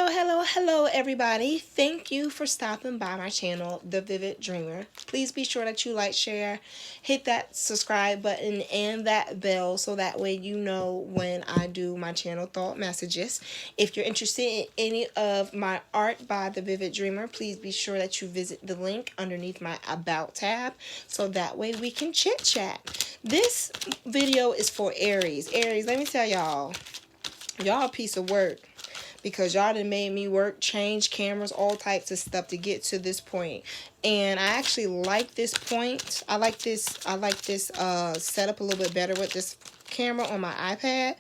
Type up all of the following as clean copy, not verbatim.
Hello, everybody. Thank you for stopping by my channel, The Vivid Dreamer. Please be sure that you like, share, hit that subscribe button and that bell so that way you know when I do my channel thought messages. If you're interested in any of my art by The Vivid Dreamer, please be sure that you visit the link underneath my About tab so that way we can chit chat. This video is for Aries. Aries, let me tell y'all a piece of work. Because y'all done made me work, change cameras, all types of stuff to get to this point. And I actually like this point. I like this setup a little bit better with this camera on my iPad.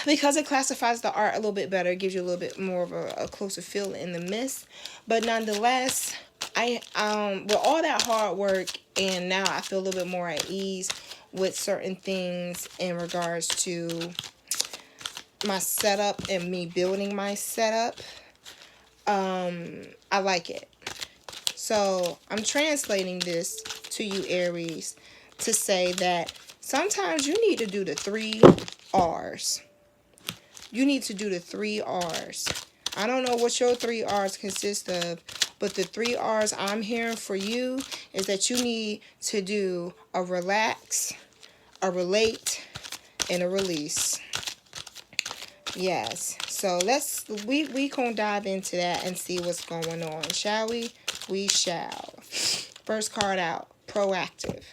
Because it classifies the art a little bit better. It gives you a little bit more of a closer feel in the mist. But nonetheless, with all that hard work, and now I feel a little bit more at ease with certain things in regards to my setup and me building my setup. I like it. So I'm translating this to you, Aries, to say that sometimes you need to do the 3 R's. You need to do the 3 R's. I don't know what your 3 R's consist of, but the 3 R's I'm hearing for you is that you need to do a relax, a relate, and a release. Yes, so we gonna dive into that and see what's going on, shall we? We shall. First card out, proactive.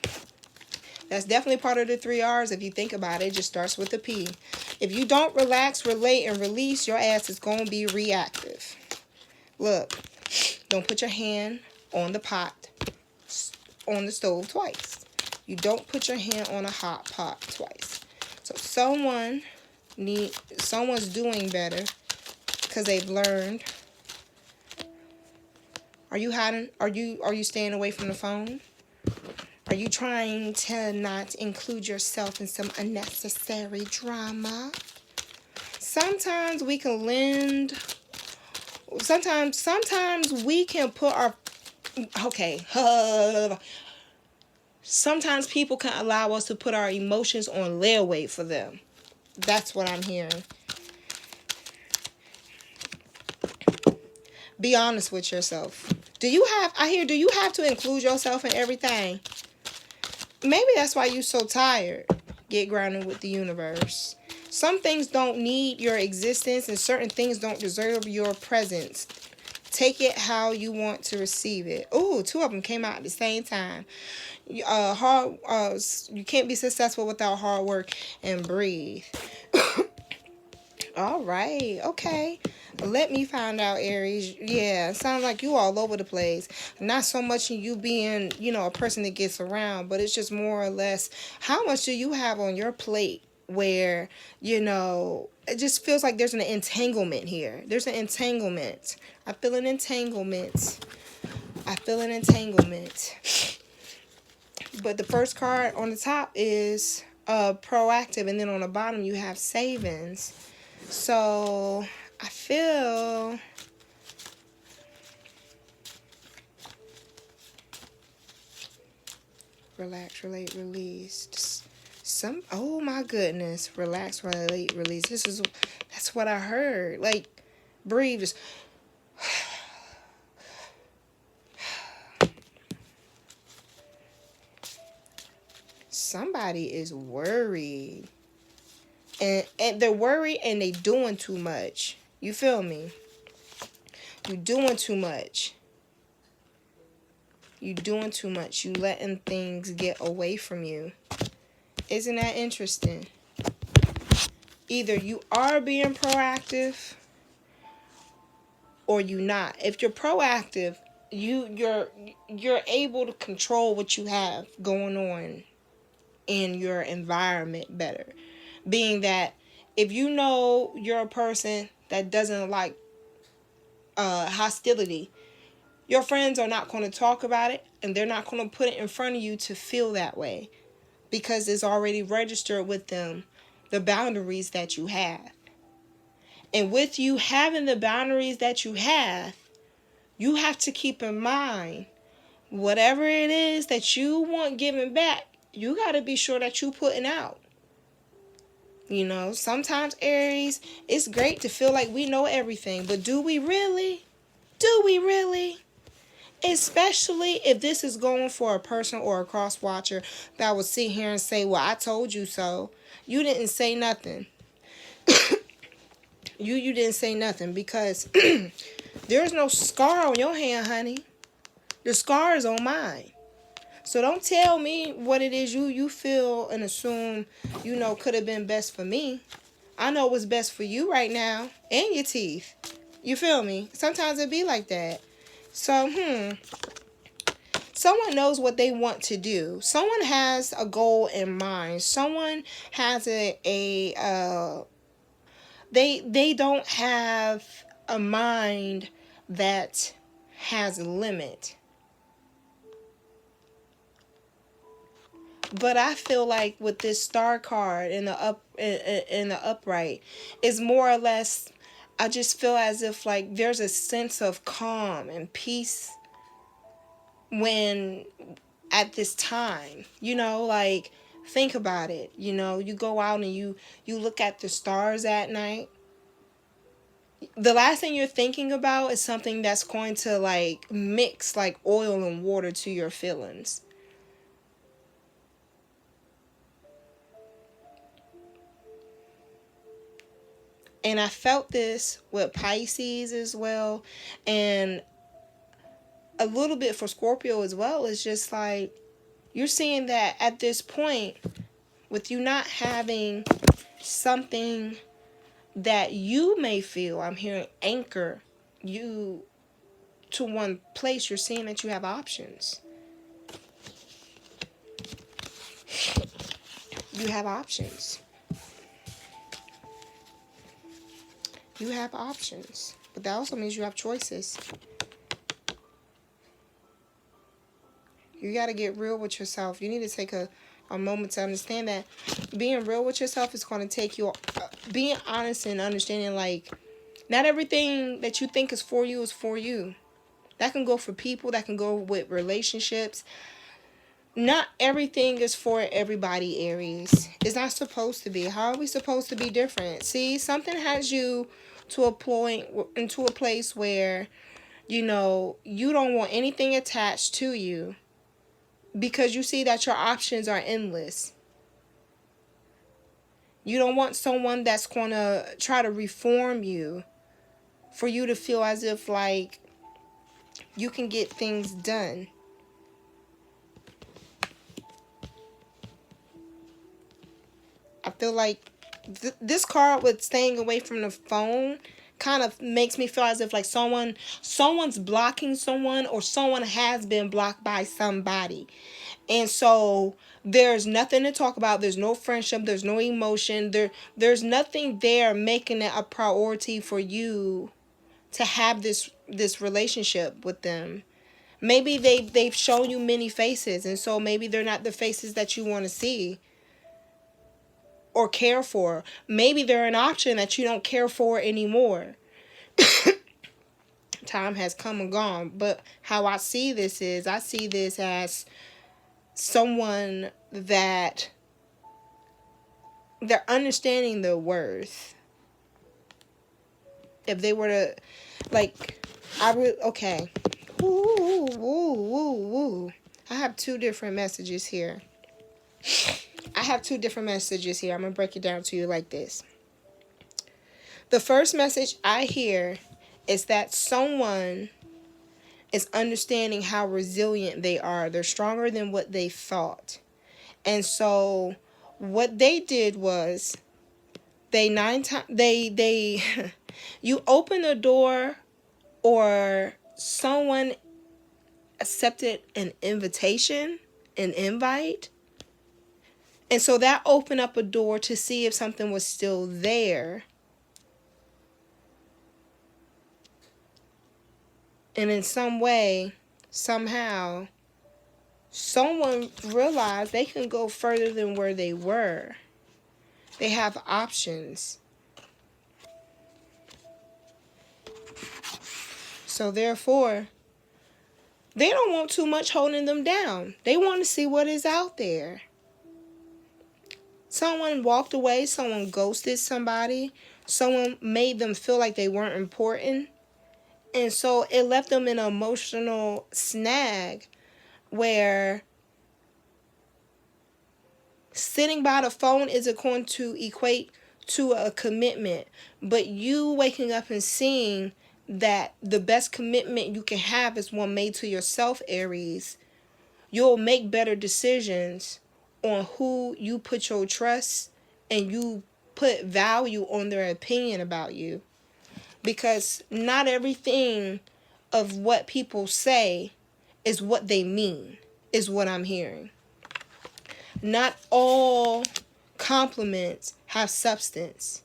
That's definitely part of the 3 R's. If you think about it, it just starts with a P. If you don't relax, relate, and release, your ass is gonna be reactive. Look, don't put your hand on the pot, on the stove twice. You don't put your hand on a hot pot twice. So someone's doing better because they've learned. Are you hiding? Are you staying away from the phone? Are you trying to not include yourself in some unnecessary drama? Sometimes we can lend. Sometimes we can put our. Okay. Sometimes people can allow us to put our emotions on layaway for them. That's what I'm hearing. Be honest with yourself. Do you have to include yourself in everything? Maybe that's why you're so tired. Get grounded with the universe. Some things don't need your existence and certain things don't deserve your presence. Take it how you want to receive it. Ooh, 2 of them came out at the same time. You can't be successful without hard work and breathe. All right, okay. Let me find out, Aries. Yeah, it sounds like you all over the place. Not so much in you being, a person that gets around, but it's just more or less, how much do you have on your plate where, it just feels like there's an entanglement here. There's an entanglement. I feel an entanglement. But the first card on the top is proactive, and then on the bottom you have savings. So I feel relax, relate, release. Oh my goodness, relax, relate, release. That's what I heard. Like, breathe. Just somebody is worried. And they're worried and they doing too much. You feel me? You're doing too much. You're doing too much. You letting things get away from you. Isn't that interesting? Either you are being proactive or you not. If you're proactive, you're able to control what you have going on in your environment better. Being that if you know you're a person that doesn't like hostility, your friends are not going to talk about it and they're not going to put it in front of you to feel that way because it's already registered with them the boundaries that you have. And with you having the boundaries that you have to keep in mind whatever it is that you want given back, you got to be sure that you're putting out. You know, sometimes, Aries, it's great to feel like we know everything, but do we really? Do we really? Especially if this is going for a person or a cross watcher that will sit here and say, well, I told you so. You didn't say nothing. You didn't say nothing, because there's no scar on your hand, honey. The scar is on mine. So don't tell me what it is you feel and assume, could have been best for me. I know what's best for you right now and your teeth. You feel me? Sometimes it be like that. So, someone knows what they want to do. Someone has a goal in mind. Someone has they don't have a mind that has a limit. But I feel like with this star card in the upright, is more or less, I just feel as if like there's a sense of calm and peace when at this time, like, think about it. You go out and you look at the stars at night. The last thing you're thinking about is something that's going to like mix like oil and water to your feelings. And I felt this with Pisces as well. And a little bit for Scorpio as well. It's just like, you're seeing that at this point, with you not having something that you may feel, I'm hearing anchor you to one place, you're seeing that you have options. You have options. You have options. But that also means you have choices. You got to get real with yourself. You need to take a moment to understand that being real with yourself is going to take you being honest and understanding, like, not everything that you think is for you is for you. That can go for people. That can go with relationships. Not everything is for everybody, Aries. It's not supposed to be. How are we supposed to be different? See, something has you to a point, into a place where, you don't want anything attached to you, because you see that your options are endless. You don't want someone that's going to try to reform you for you to feel as if like you can get things done. I feel like this card with staying away from the phone kind of makes me feel as if like someone's blocking someone, or someone has been blocked by somebody. And so there's nothing to talk about. There's no friendship. There's no emotion. There's nothing there making it a priority for you to have this relationship with them. Maybe they've shown you many faces, and so maybe they're not the faces that you want to see or care for. Maybe they're an option that you don't care for anymore. Time has come and gone. But how I see this is, I see this as someone that they're understanding their worth. If they were to, like, okay. Woo, woo, woo, woo. I have two different messages here. I'm going to break it down to you like this. The first message I hear is that someone is understanding how resilient they are. They're stronger than what they thought. And so what they did was you open the door, or someone accepted an invitation, an invite. And so that opened up a door to see if something was still there. And in some way, somehow, someone realized they can go further than where they were. They have options. So therefore, they don't want too much holding them down. They want to see what is out there. someone walked away, someone ghosted somebody, someone made them feel like they weren't important. And so it left them in an emotional snag where sitting by the phone isn't going to equate to a commitment. But you waking up and seeing that the best commitment you can have is one made to yourself, Aries, you'll make better decisions on who you put your trust and you put value on their opinion about you. Because not everything of what people say is what they mean, is what I'm hearing. Not all compliments have substance.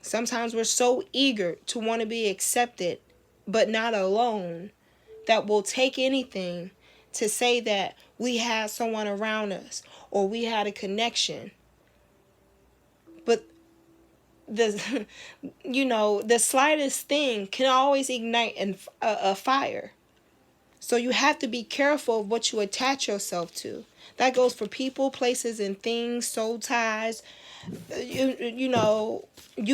Sometimes we're so eager to want to be accepted, but not alone, that we'll take anything to say that we had someone around us or we had a connection. But the the slightest thing can always ignite a fire. So you have to be careful of what you attach yourself to. That goes for people, places, and things, soul ties, you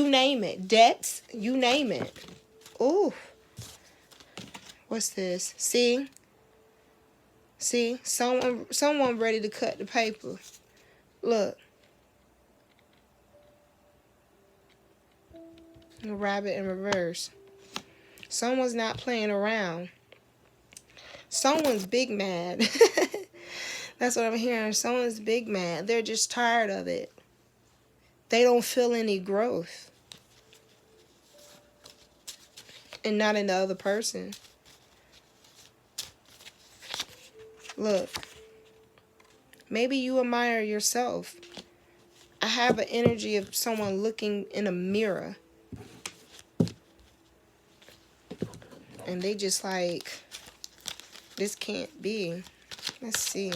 name it. Debts, you name it. Ooh. What's this? See, someone ready to cut the paper. Look. A rabbit in reverse. Someone's not playing around. Someone's big mad. That's what I'm hearing. Someone's big mad. They're just tired of it. They don't feel any growth. And not in the other person. Look. Maybe you admire yourself. I have an energy of someone looking in a mirror. And they just like, this can't be. Let's see.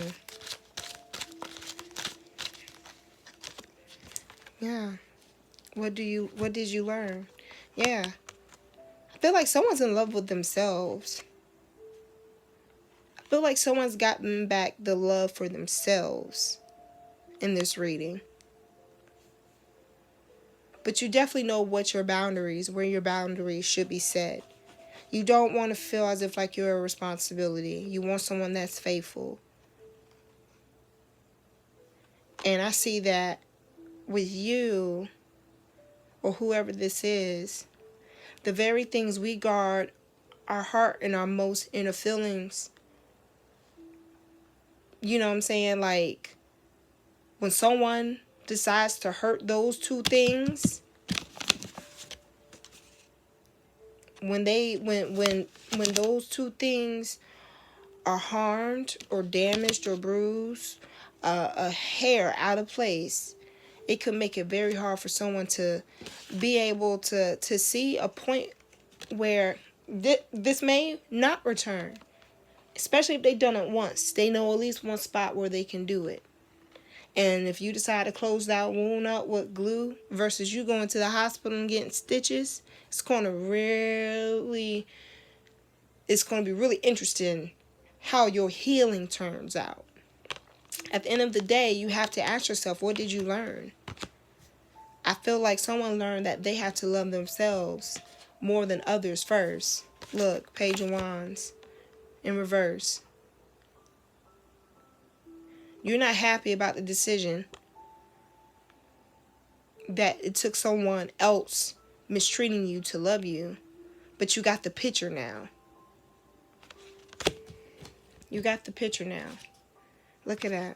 Yeah. What did you learn? Yeah. I feel like someone's in love with themselves. I feel like someone's gotten back the love for themselves in this reading. But you definitely know what your boundaries, where your boundaries should be set. You don't want to feel as if like you're a responsibility. You want someone that's faithful. And I see that with you or whoever this is, the very things we guard our heart and our most inner feelings. You know what I'm saying? Like when someone decides to hurt those two things, when those two things are harmed or damaged or bruised, a hair out of place, it could make it very hard for someone to be able to see a point where this may not return. Especially if they've done it once. They know at least one spot where they can do it. And if you decide to close that wound up with glue versus you going to the hospital and getting stitches, it's going to be really interesting how your healing turns out. At the end of the day, you have to ask yourself, what did you learn? I feel like someone learned that they have to love themselves more than others first. Look, Page of Wands in reverse. You're not happy about the decision that it took someone else mistreating you to love you, but you got the picture now. You got the picture now. Look at that.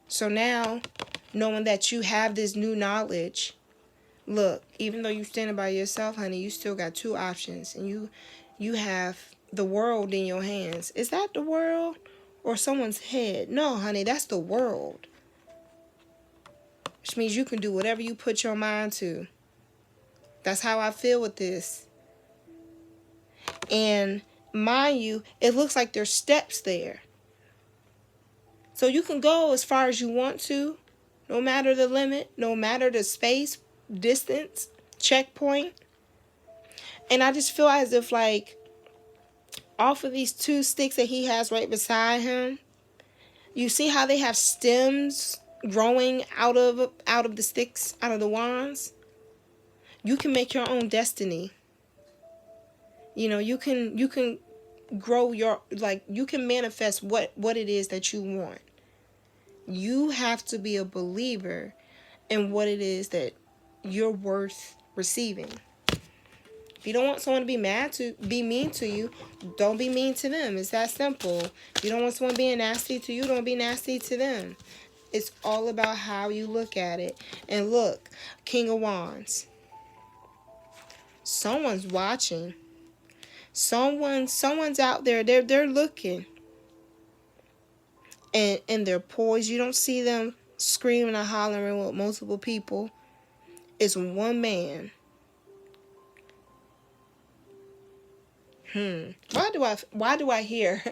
So now, knowing that you have this new knowledge, look, even though you're standing by yourself, honey, you still got two options. And you have the world in your hands. Is that the world or someone's head? No, honey, that's the world. Which means you can do whatever you put your mind to. That's how I feel with this. And mind you, it looks like there's steps there. So you can go as far as you want to, no matter the limit, no matter the space, distance, checkpoint. And I just feel as if like off of these two sticks that he has right beside him, You see how they have stems growing out of the sticks, out of the wands? You can make your own destiny. You know, you can grow your, like, you can manifest what it is that you want. You have to be a believer in what it is that you're worth receiving. If you don't want someone to be mean to you, don't be mean to them. It's that simple. If you don't want someone being nasty to you, don't be nasty to them. It's all about how you look at it. And look, King of Wands. Someone's watching. Someone's out there. They're looking. And they're poised. You don't see them screaming and hollering with multiple people. It's one man. Why do I hear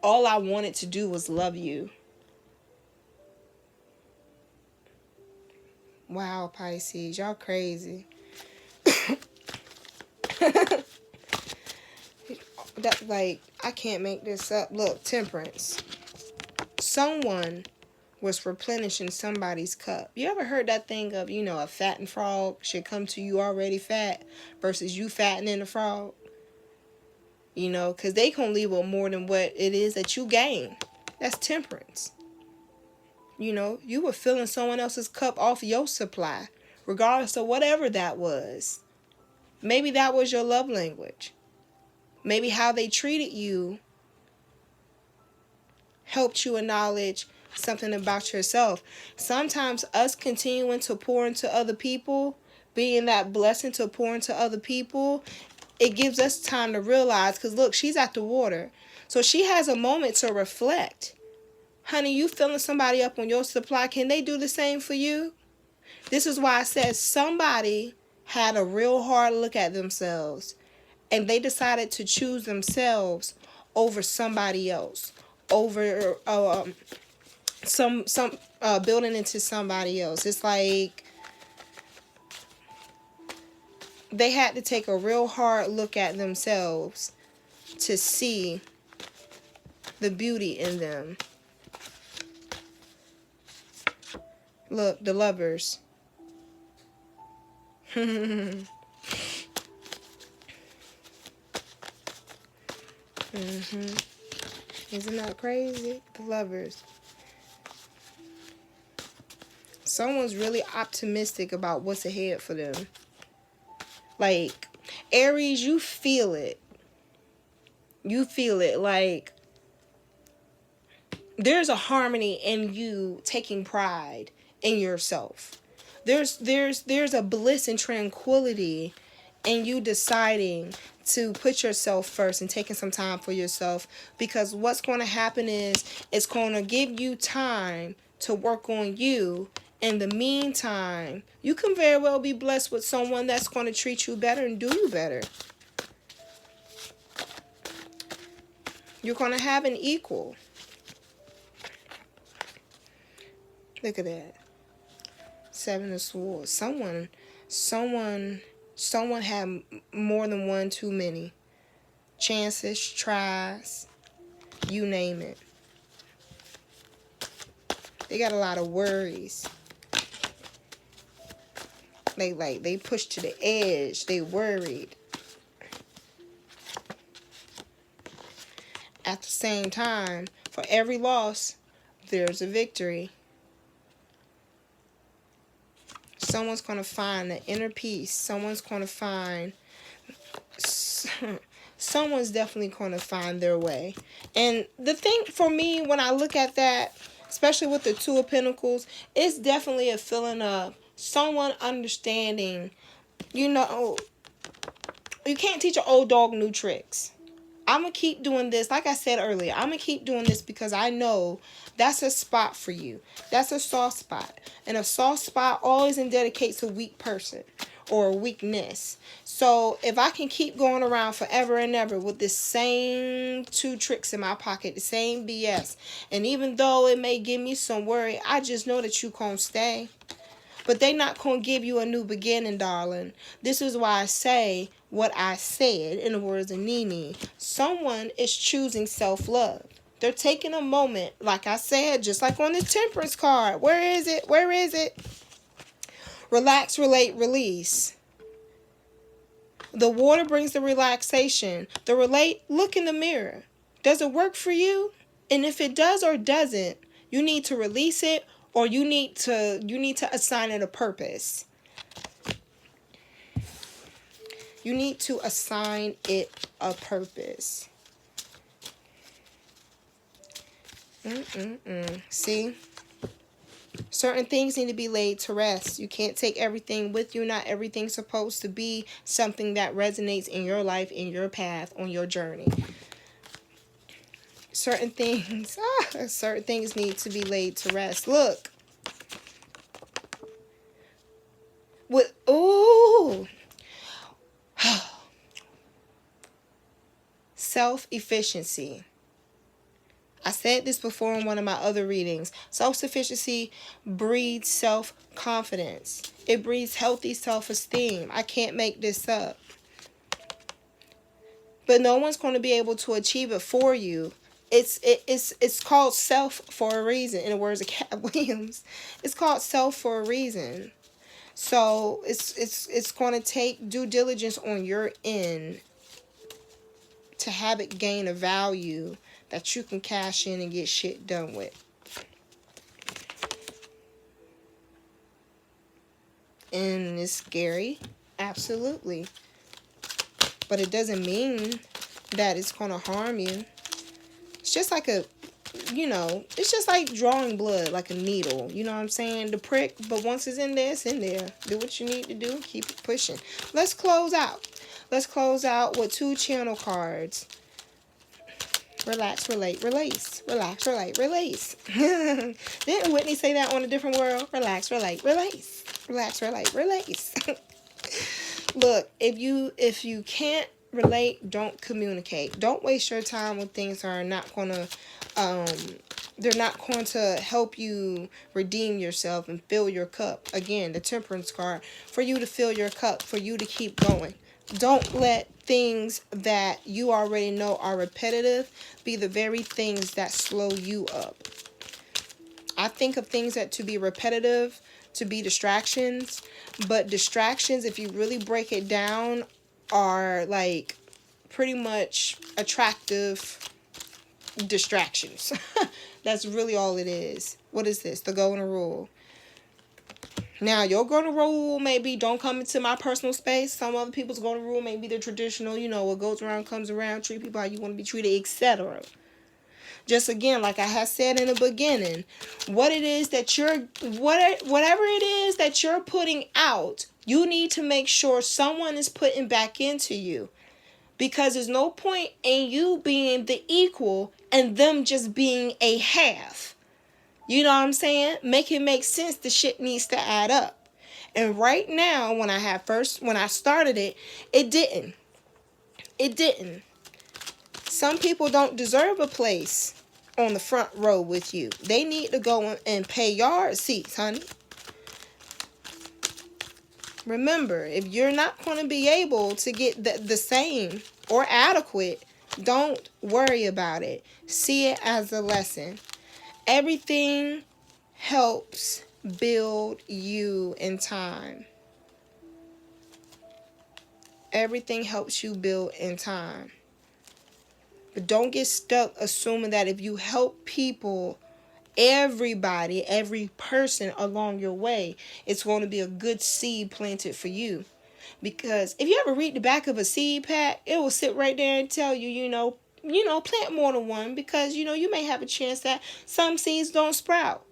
all I wanted to do was love you? Wow, Pisces, y'all crazy. Like, I can't make this up. Look, Temperance. Someone was replenishing somebody's cup. You ever heard that thing of, you know, a fattened frog should come to you already fat versus you fattening the frog? You know, because they can leave with more than what it is that you gain. That's temperance. You know, you were filling someone else's cup off your supply, regardless of whatever that was. Maybe that was your love language. Maybe how they treated you helped you acknowledge something about yourself. Sometimes us continuing to pour into other people, being that blessing to pour into other people, it gives us time to realize, because look, she's at the water. So she has a moment to reflect. Honey, you filling somebody up on your supply. Can they do the same for you? This is why I said somebody had a real hard look at themselves. And they decided to choose themselves over somebody else. Over some building into somebody else. It's like they had to take a real hard look at themselves to see the beauty in them. Look, the Lovers. Isn't that crazy? The Lovers. Someone's really optimistic about what's ahead for them. Like, Aries, you feel it. You feel it. Like, there's a harmony in you taking pride in yourself. There's a bliss and tranquility in you deciding to put yourself first and taking some time for yourself, because what's going to happen is it's going to give you time to work on you. In the meantime, you can very well be blessed with someone that's going to treat you better and do you better. You're going to have an equal. Look at that. 7 of Swords. Someone had more than one too many. Chances, tries, you name it. They got a lot of worries. They pushed to the edge. They worried. At the same time, for every loss, there's a victory. Someone's going to find the inner peace. Someone's definitely going to find their way. And the thing for me, when I look at that, especially with the Two of Pentacles, it's definitely a feeling of someone understanding, you know, you can't teach an old dog new tricks. I'm going to keep doing this. Like I said earlier, I'm going to keep doing this because I know that's a spot for you. That's a soft spot. And a soft spot always indicates a weak person or a weakness. So if I can keep going around forever and ever with the same two tricks in my pocket, the same BS, and even though it may give me some worry, I just know that you can't stay. But they not going to give you a new beginning, darling. This is why I say what I said in the words of Nene. Someone is choosing self-love. They're taking a moment, like I said, just like on the temperance card. Where is it? Where is it? Relax, relate, release. The water brings the relaxation. The relate, look in the mirror. Does it work for you? And if it does or doesn't, you need to release it, or you need to assign it a purpose. You need to assign it a purpose. See? Certain things need to be laid to rest. You can't take everything with you. Not everything's supposed to be something that resonates in your life, in your path, on your journey. Certain things need to be laid to rest. Look. Self-efficiency. I said this before in one of my other readings. Self-sufficiency breeds self-confidence. It breeds healthy self-esteem. I can't make this up. But no one's going to be able to achieve it for you. It's called self for a reason. In the words of Cat Williams, it's called self for a reason. So it's going to take due diligence on your end to have it gain a value that you can cash in and get shit done with. And it's scary, absolutely. But it doesn't mean that it's going to harm you. It's just like it's just like drawing blood, like a needle. You know what I'm saying? The prick, but once it's in there, it's in there. Do what you need to do. Keep it pushing. Let's close out. Let's close out with 2 channel cards. Relax, relate, release. Relax, relate, release. Didn't Whitney say that on A Different World? Relax, relate, release. Relax, relate, release. Look, if you can't relate, don't communicate. Don't waste your time when things are not going to they're not going to help you redeem yourself and fill your cup. Again, the temperance card, for you to fill your cup, for you to keep going. Don't let things that you already know are repetitive be the very things that slow you up. I think of things that to be repetitive, to be distractions, but distractions, if you really break it down, are like pretty much attractive distractions. That's really all it is. What is this? The golden rule. Now, your golden rule may be don't come into my personal space. Some other people's golden rule may be the traditional, what goes around comes around, treat people how you want to be treated, etc. Just again, like I had said in the beginning, whatever it is that you're putting out, you need to make sure someone is putting back into you. Because there's no point in you being the equal and them just being a half. You know what I'm saying? Make it make sense. The shit needs to add up. And right now, when I started it, it didn't. It didn't. Some people don't deserve a place on the front row with you. They need to go and pay yard seats, honey. Remember, if you're not going to be able to get the same or adequate, don't worry about it. See it as a lesson. Everything helps build you in time. Everything helps you build in time. But don't get stuck assuming that if you help people, everybody, every person along your way, it's going to be a good seed planted for you. Because if you ever read the back of a seed pack, it will sit right there and tell you, plant more than one, because, you may have a chance that some seeds don't sprout.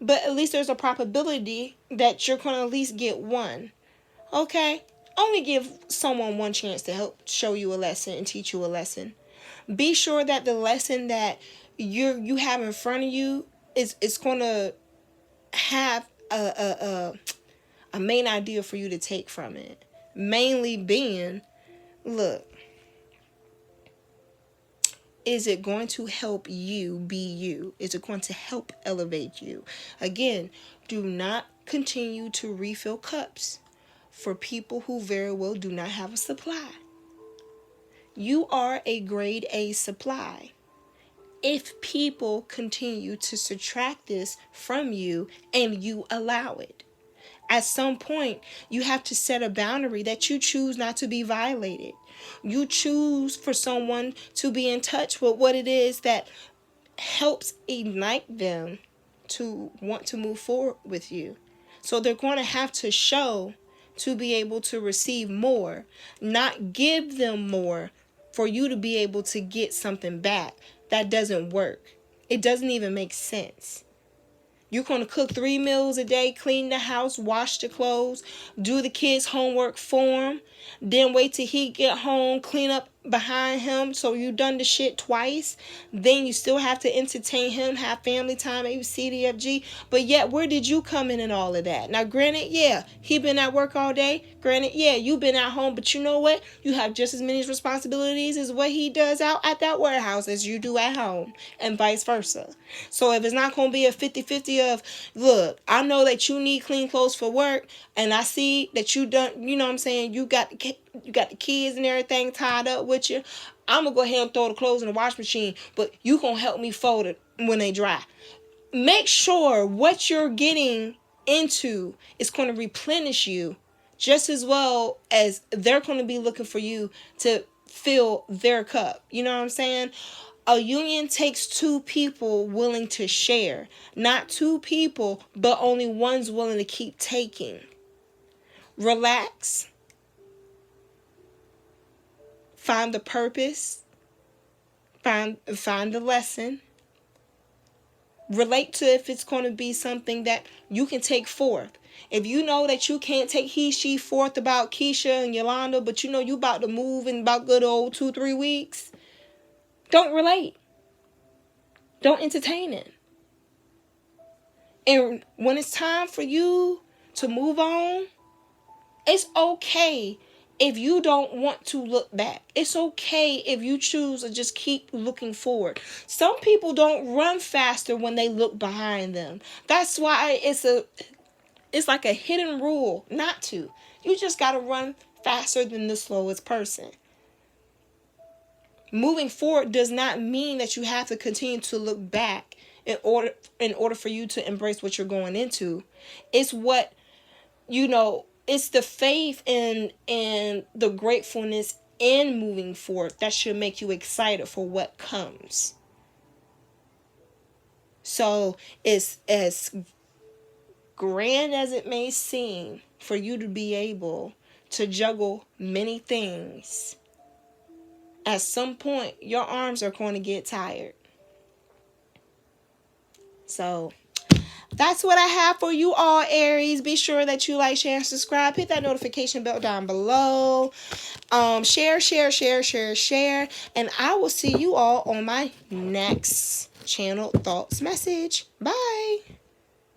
But at least there's a probability that you're going to at least get one. Okay? Only give someone one chance to help show you a lesson and teach you a lesson. Be sure that the lesson that you have in front of you is going to have a main idea for you to take from it. Mainly being, look, is it going to help you be you? Is it going to help elevate you? Again, do not continue to refill cups for people who very well do not have a supply. You are a grade A supply. if people continue to subtract this from you and you allow it. At some point, you have to set a boundary that you choose not to be violated. You choose for someone to be in touch with what it is that helps ignite them to want to move forward with you. So they're going to have to show to be able to receive more, not give them more for you to be able to get something back. That doesn't work. It doesn't even make sense. You're going to cook 3 meals a day, clean the house, wash the clothes, do the kids' homework for them, then wait till he get home, clean up behind him so you done the shit twice. Then you still have to entertain him, have family time, ABCDFG. But yet, where did you come in and all of that? Now, granted, yeah, he been at work all day. Granted, yeah, you been at home. But you know what? You have just as many responsibilities as what he does out at that warehouse as you do at home, and vice versa. So if it's not going to be a 50-50 of, look, I know that you need clean clothes for work, and I see that you done, you know what I'm saying, you got the kids and everything tied up with you. I'm going to go ahead and throw the clothes in the wash machine, but you going to help me fold it when they dry. Make sure what you're getting into is going to replenish you just as well as they're going to be looking for you to fill their cup. You know what I'm saying? A union takes 2 people willing to share. Not 2 people, but only one's willing to keep taking. Relax. Find the purpose. Find the lesson. Relate to if it's going to be something that you can take forth. If you know that you can't take he, she forth about Keisha and Yolanda, but you know you about to move in about good old 2-3 weeks, don't relate. Don't entertain it. And when it's time for you to move on, it's okay if you don't want to look back. It's okay if you choose to just keep looking forward. Some people don't run faster when they look behind them. That's why it's like a hidden rule not to. You just got to run faster than the slowest person. Moving forward does not mean that you have to continue to look back in order for you to embrace what you're going into. It's what, it's the faith and the gratefulness in moving forward that should make you excited for what comes. So it's as grand as it may seem for you to be able to juggle many things. At some point, your arms are going to get tired. So that's what I have for you all, Aries. Be sure that you like, share, and subscribe. Hit that notification bell down below. Share. And I will see you all on my next channel thoughts message. Bye.